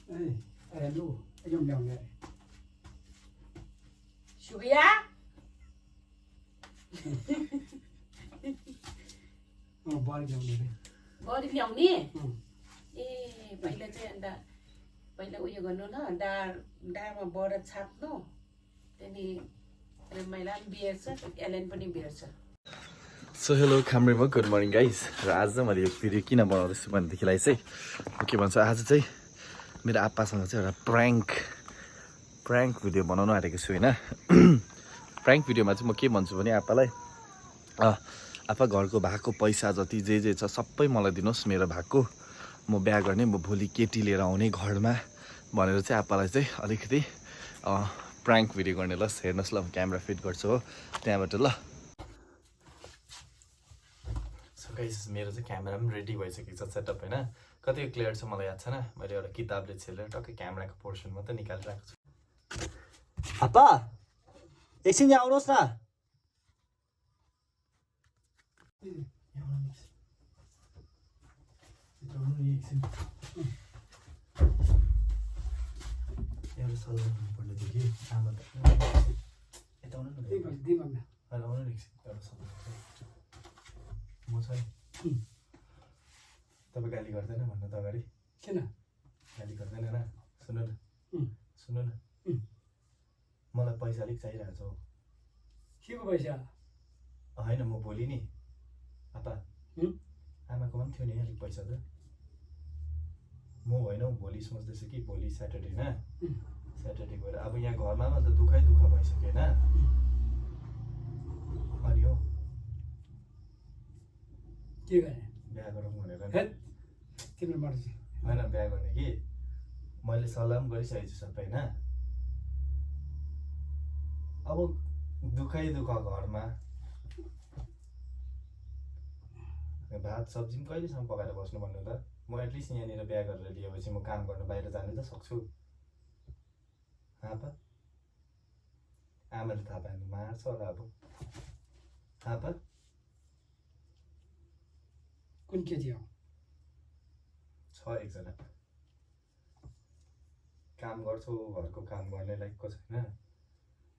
Lu dùng dòng này Shubia body dòng này body ल्याउने ए पहिला चाहिँ अन्त पहिला उयो गर्नु ल डाँडामा बडा छाप्नु त्यहाँदेखि मैला पनि बेर्छ एलेन पनि बेर्छ सो हेलो खामरेमा गुड मर्निङ गाइस र आज मैले यो भिडियो किन बनाउँदैछु भनेदेखिलाई चाहिँ म के भन्छु आज चाहिँ मेरो आप्पासँग चाहिँ एउटा प्र्याङ्क भिडियो बनाउनु आँटेको छु होइन प्र्याङ्क भिडियोमा चाहिँ म के भन्छु भने आप्पालाई आप्पा घरको भएको पैसा जति जे छ सबै मलाई दिनुहोस् मेरो भएको म बिहा गर्ने म भोलि केटी लिएर आउने घरमा भनेर चाहिँ आप्पालाई चाहिँ अलिकति प्र्याङ्क भिडियो गर्ने ल हेर्नुहोस् ल क्यामेरा फिट गर्छु हो त्यहाँबाट ल गाइस मेरो चाहिँ क्यामेरा पनि रेडी भइसकेको छ सेटअप होइन कति क्लियर छ मलाई याद छैन मैले एउटा किताबले छेलेर टक्कै क्यामेराको पोर्सन मात्रै निकालिरहेको छु आप्पा एकछिन यहाँ आउनुहोस् न एउटा सल्लाह गर्नुपर्ने थियो कि आमा त यता आउनु न होइन आउनु नि एउटा सल्लाह म छ तपाईँ गाली गर्दैन भन्नु त अगाडि किन गाली गर्दैन न सुन्नु न मलाई पैसा अलिक चाहिरहेको छ के को पैसा होइन म भोलि नि आप्पा आमाकोमा पनि थियो नि अलिक पैसा त म होइन भोलि सोच्दैछु कि भोलि स्याटरडे स्याटरडे गएर अब यहाँ घरमा त दुःख भइसक्यो होइन अनि हो के गर्ने बिहा गरौँ भनेर तिम्रो मर्जी होइन बिहा गर्ने कि मैले सल्लाह पनि गरिसकेको छु सबै होइन अब दुःख घरमा भात सब्जी पनि कहिलेसम्म पकाएर बस्नु भन्नु त म एटलिस्ट यहाँनिर बिहा गरेर लिएपछि म काम गर्नु बाहिर जानु त सक्छु आप्पा आमाले थाहा पायो भने मार्छ होला अब आप्पा कुन केटी हो छ एकजना काम गर्छु घरको काम गर्ने लायकको छैन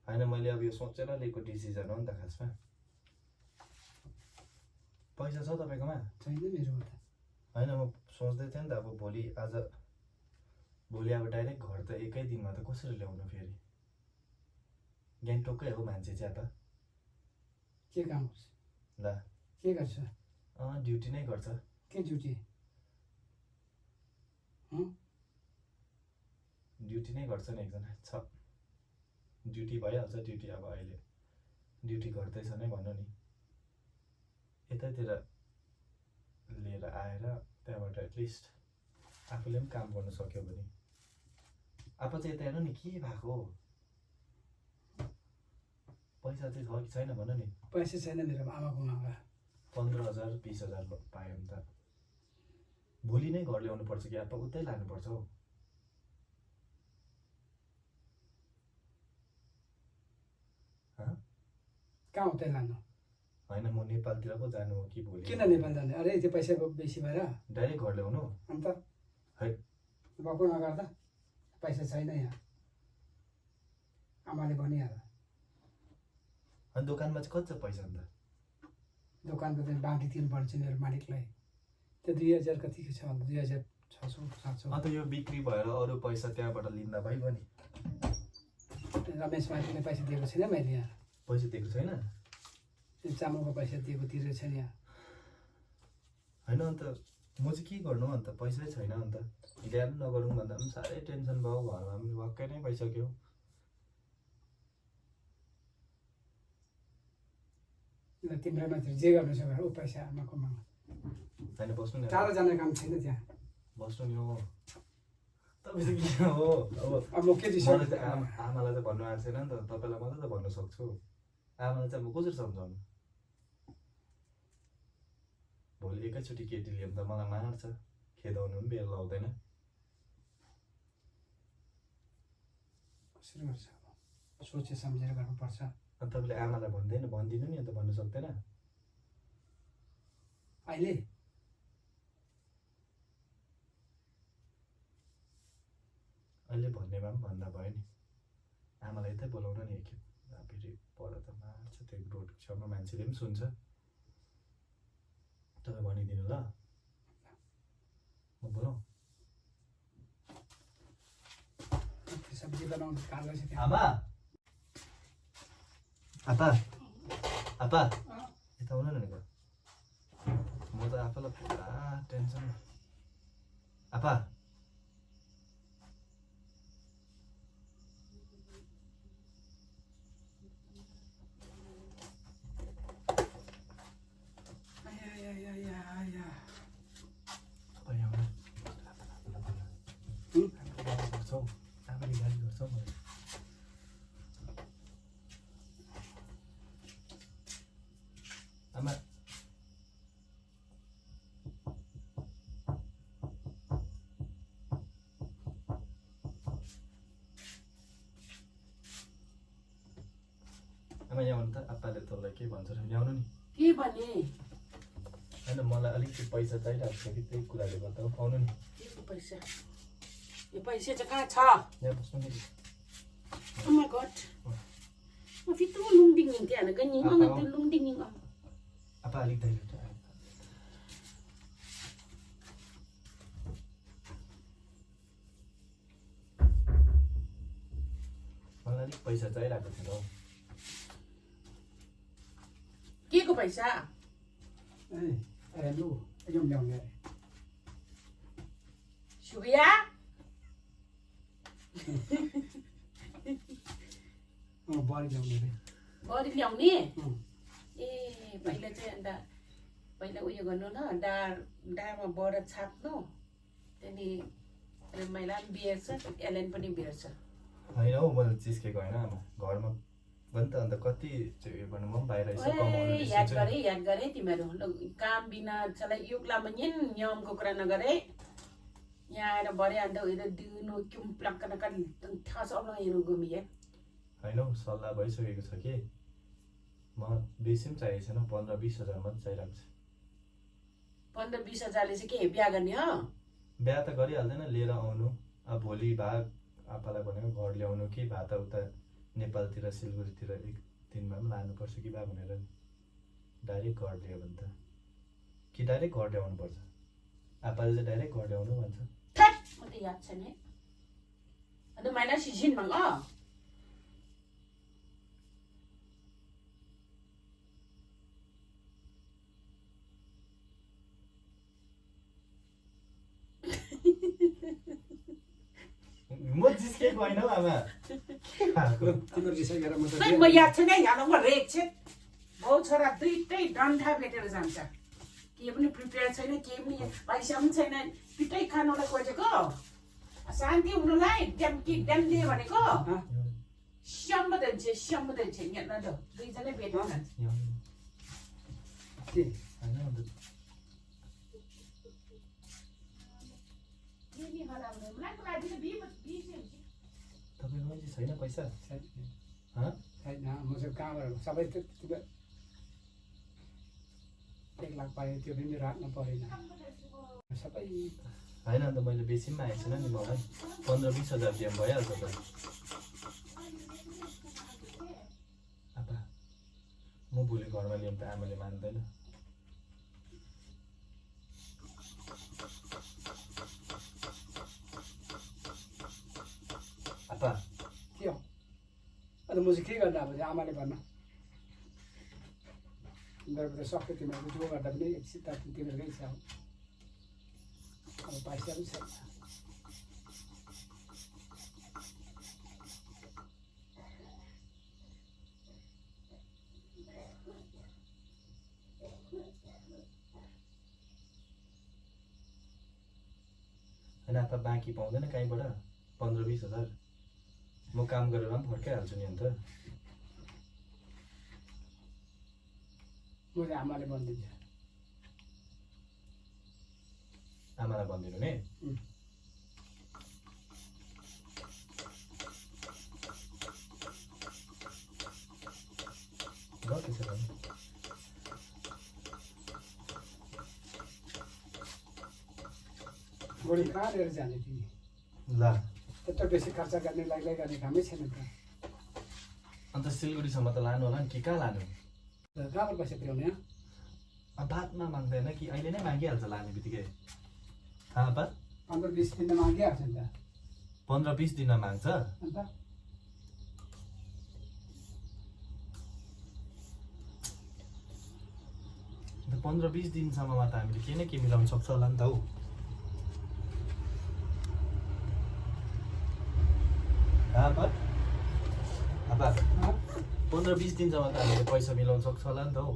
होइन मैले अब यो सोचेर लिएको डिसिजन हो नि त खासमा पैसा छ तपाईँकोमा छैन मेरोमा त होइन म सोच्दै थिएँ नि त अब भोलि अब डाइरेक्ट घर त एकै दिनमा त कसरी ल्याउनु फेरि गान्तोककै हो मान्छे चाहिँ अब के काम गर्छ ल के गर्छ ड्युटी नै गर्छ के ड्युटी ड्युटी नै गर्छ नि एकजना छ ड्युटी भइहाल्छ ड्युटी अब अहिले ड्युटी गर्दैछ नै भनौँ नि यतातिर लिएर आएर त्यहाँबाट एटलिस्ट आफूले पनि काम गर्नु सक्यो भने आप्पा चाहिँ यता हेर्नु नि के भएको पैसा चाहिँ छ कि छैन भन नि पैसा छैन मेरो आमाको मागा 15,000 20,000 पायो भने त भोलि नै घर ल्याउनु पर्छ कि आप्पा उतै लानुपर्छ हौ कहाँ उतै लानु होइन म नेपालतिर पो जानु हो कि भोलि किन नेपाल जाने अरे त्यो पैसा बेसी भएर डाइरेक्ट घर ल्याउनु अन्त है बक्कु नगर्दा पैसा छैन यहाँ आमाले भनिहाल्छ अनि दोकानमा चाहिँ कति छ पैसा अन्त दोकानको चाहिँ बाँकी तिर्नुपर्छ मेरो मालिकलाई त्यो 2000 कतिको छ भन्दा 2600 700 अन्त यो बिक्री भएर अरू पैसा त्यहाँबाट लिँदा भइगयो नि रमेश मालिकले पैसा दिएको छैन मैले यहाँ पैसा दिएको छैन त्यो चामलको पैसा दिएको तिरेको छैन यहाँ होइन अन्त म चाहिँ के गर्नु अन्त पैसै छैन अन्त ध्यान नगरौँ भन्दा पनि साह्रै टेन्सन भयो घरमा पनि वाक्कै नै भइसक्यो तिम्रो माथि जे गर्नु छ भने ऊ पैसा आमाको माग होइन बस्नु नि टाढो जाने काम छैन त्यहाँ बस्नु नि हो तपाईँ चाहिँ किन हो अब म के दिन्छु मलाई चाहिँ आमालाई त भन्नु आएको छैन नि त तपाईँलाई मात्रै त भन्नु सक्छु आमालाई चाहिँ म कसरी सम्झाउनु भोलि एकैचोटि केटी लियो भने त मलाई मार्छ खेदाउनु पनि बेर लाउँदैन कसरी गर्छ अब सोचे सम्झेर गर्नुपर्छ अनि तपाईँले आमालाई भनिदिनु नि अन्त भन्नु सक्दैन अहिले अहिले भन्नेमा पनि भन्दा भयो नि आमालाई यतै बोलाउन नि एकखेप फेरि पर त मार्छ त्यो रोड छेउमा मान्छेले पनि सुन्छ तपाईँ भनिदिनु ल म बोलाउँ सब्जी बनाउनु काम गर्छ त्यहाँ आमा आपा आपा यता आउनु न निको म त आफूलाई पुरा टेन्सन आपा आमाले गाली गर्छौ मलाई आमा आमा यहाँ आउनु त आप्पाले तँलाई के भन्छ र यहाँ आउनु नि के भने होइन मलाई अलिकति पैसा चाहिरहेको छ कि त्यही कुराले गर्दा आउनु नि के को पैसा यो पैसा चाहिँ कहाँ छ यहाँ बस्नु नि Oh my god. Ma fitu lung ding ning tiana ganyi ma ngat lung ding ning. apa अलिक धैर्य मलाई अलिक पैसा चाहिरहेको थियो हौ के को पैसा ए लु एकदम ल्याउने सुबिया बढी ल्याउने रे बढी ल्याउने ए पहिला चाहिँ अन्त पहिला उयो गर्नु ल डाँडमा बडा छाप्नु त्यहाँदेखि मैला पनि बिहेर्छ एलेन पनि बिहेर्छ होइन हौ मैले चिस्केको होइन आमा घरमा पनि त अन्त कति चाहिँ उयो गर्नु म पनि बाहिर यसो कमाउनु याद गरे तिमीहरू काम बिना चलाई युगलामा नियमको कुरा नगरे यहाँ आएर बढे अन्त उयो दिनु क्युम प्लक्क नकन ठस आउन हेर्नु घुमिए होइन हौ सल्लाह भइसकेको छ कि म बेसी पनि चाहिएको छैन 15-20 हजार मात्रै चाहिरहेको छ 15-20 हजारले चाहिँ के बिहा गर्ने हो बिहा त गरिहाल्दैन लिएर आउनु अब भोलि भाग आपालाई भनेको घर ल्याउनु कि भा त उता नेपालतिर सिलगढीतिर एक दिनमा पनि लानुपर्छ कि बा भनेर नि डाइरेक्ट घर ल्यायो भने त कि डाइरेक्ट घर ल्याउनु पर्छ आपाले चाहिँ डाइरेक्ट घर ल्याउनु भन्छ म त याद छैन अन्त मैला सिजिन भङ म जिस्केको होइन हौ आमा के भएको तिम्रो रिसाइएर म त खै म याद छैन यहाँ म रेक छ बाउ छोरा दुइटै डन्ठा भेटेर जान्छ के पनि प्रिपेयर छैन के पनि पैसा पनि छैन पिटै खानुलाई खोजेको शान्ति हुनुलाई ड्याम दियो भनेको स्याम्बदन छ यहाँ न दुईजनै भेटेर जान्छ के होइन अन्त तपाईँको मान्छे छैन पैसा छैन म चाहिँ कहाँबाट सबै त 1 लाख पाएँ त्यो पनि राख्नु परेन सबै होइन अन्त मैले बेसी पनि आएको छैन नि मलाई 15-20 हजार दिए पनि भइहाल्छ त आपा म भोलि घरमा ल्याउँ त आमाले मान्दैन आपा के हो अन्त म चाहिँ के गर्दा अब आमाले भन्न मेरो त सक्यो तिमीहरू जो गर्दा पनि एकसित तिमीहरूकै छ अब पैसा पनि छैन होइन आपा बाँकी पाउँदैन कहीँबाट 15-20 हजार म काम गरेर पनि फर्काइहाल्छु नि अन्त म चाहिँ आमाले भनिदिन्छ आमालाई भनिदिनु नि ल त्यसो भए भोलि कहाँ लिएर जाने तिमी ल त्यत्रो बेसी खर्च गर्ने लागि गर्ने कामै छैन त अन्त सिलगढीसम्म त लानु होला नि कि कहाँ लानु कहाँबाट पैसा पुर्याउने बादमा माग्दैन कि अहिले नै मागिहाल्छ लाने बित्तिकै थाहा पा 15-20 दिनमा मागिहाल्छ नि त 15-20 दिनमा माग्छ अन्त 15-20 दिनसम्ममा त हामीले के न के मिलाउन सक्छ होला नि त हौ आपा 15-20 दिनसम्म त हामीले पैसा मिलाउन सक्छ होला नि त हौ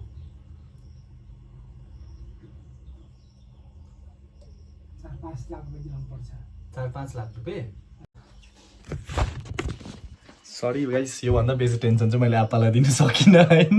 4-5 लाख रुपियाँ दिनु पर्छ 4-5 लाख रुपियाँ सरी गाइस योभन्दा बेसी टेन्सन चाहिँ मैले आप्पालाई दिन सकिनँ होइन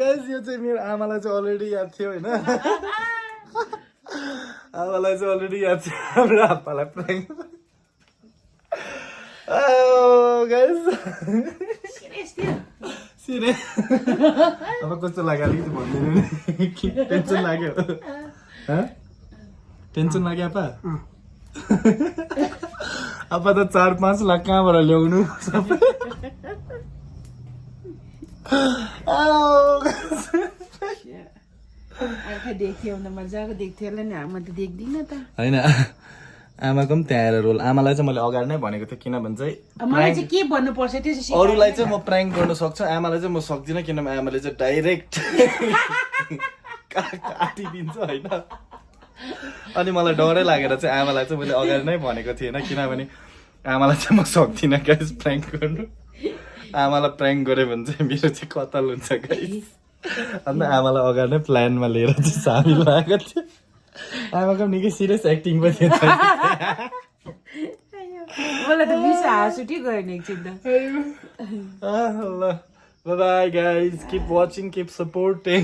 गाइस यो चाहिँ मेरो आमालाई चाहिँ अलरेडी याद थियो होइन आमालाई चाहिँ अलरेडी याद थियो हाम्रो आप्पालाई प्राङ्क गाइस सिरियस अब कस्तो लाग्यो अलिकति भनिदिनु नि टेन्सन लाग्यो टेन्सन लाग्यो आपा आपा त 4-5 लाख कहाँबाट ल्याउनु सबै होइन आमाको पनि त्यहाँ आएर रोल आमालाई चाहिँ मैले अगाडि नै भनेको थिएँ किनभने चाहिँ मलाई चाहिँ के भन्नुपर्छ त्यो चाहिँ अरूलाई चाहिँ म प्राङ्क गर्न सक्छु आमालाई चाहिँ म सक्दिनँ किनभने आमाले चाहिँ डाइरेक्ट काटिदिन्छ होइन अनि मलाई डरै लागेर चाहिँ आमालाई चाहिँ मैले अगाडि नै भनेको थिएन किनभने आमालाई चाहिँ म सक्दिनँ गाइस प्राङ्क गर्नु आमालाई प्राङ्क गऱ्यो भने चाहिँ मेरो चाहिँ कतल हुन्छ गाइस अन्त आमालाई अगाडि नै प्लानमा लिएर चाहिँ सामिल भएको थियो आमाको पनि निकै सिरियस एक्टिङ पनि थियो मलाई त बिस हाँस उठि गयो नि एकछिन त ल by guys keep watching keep supporting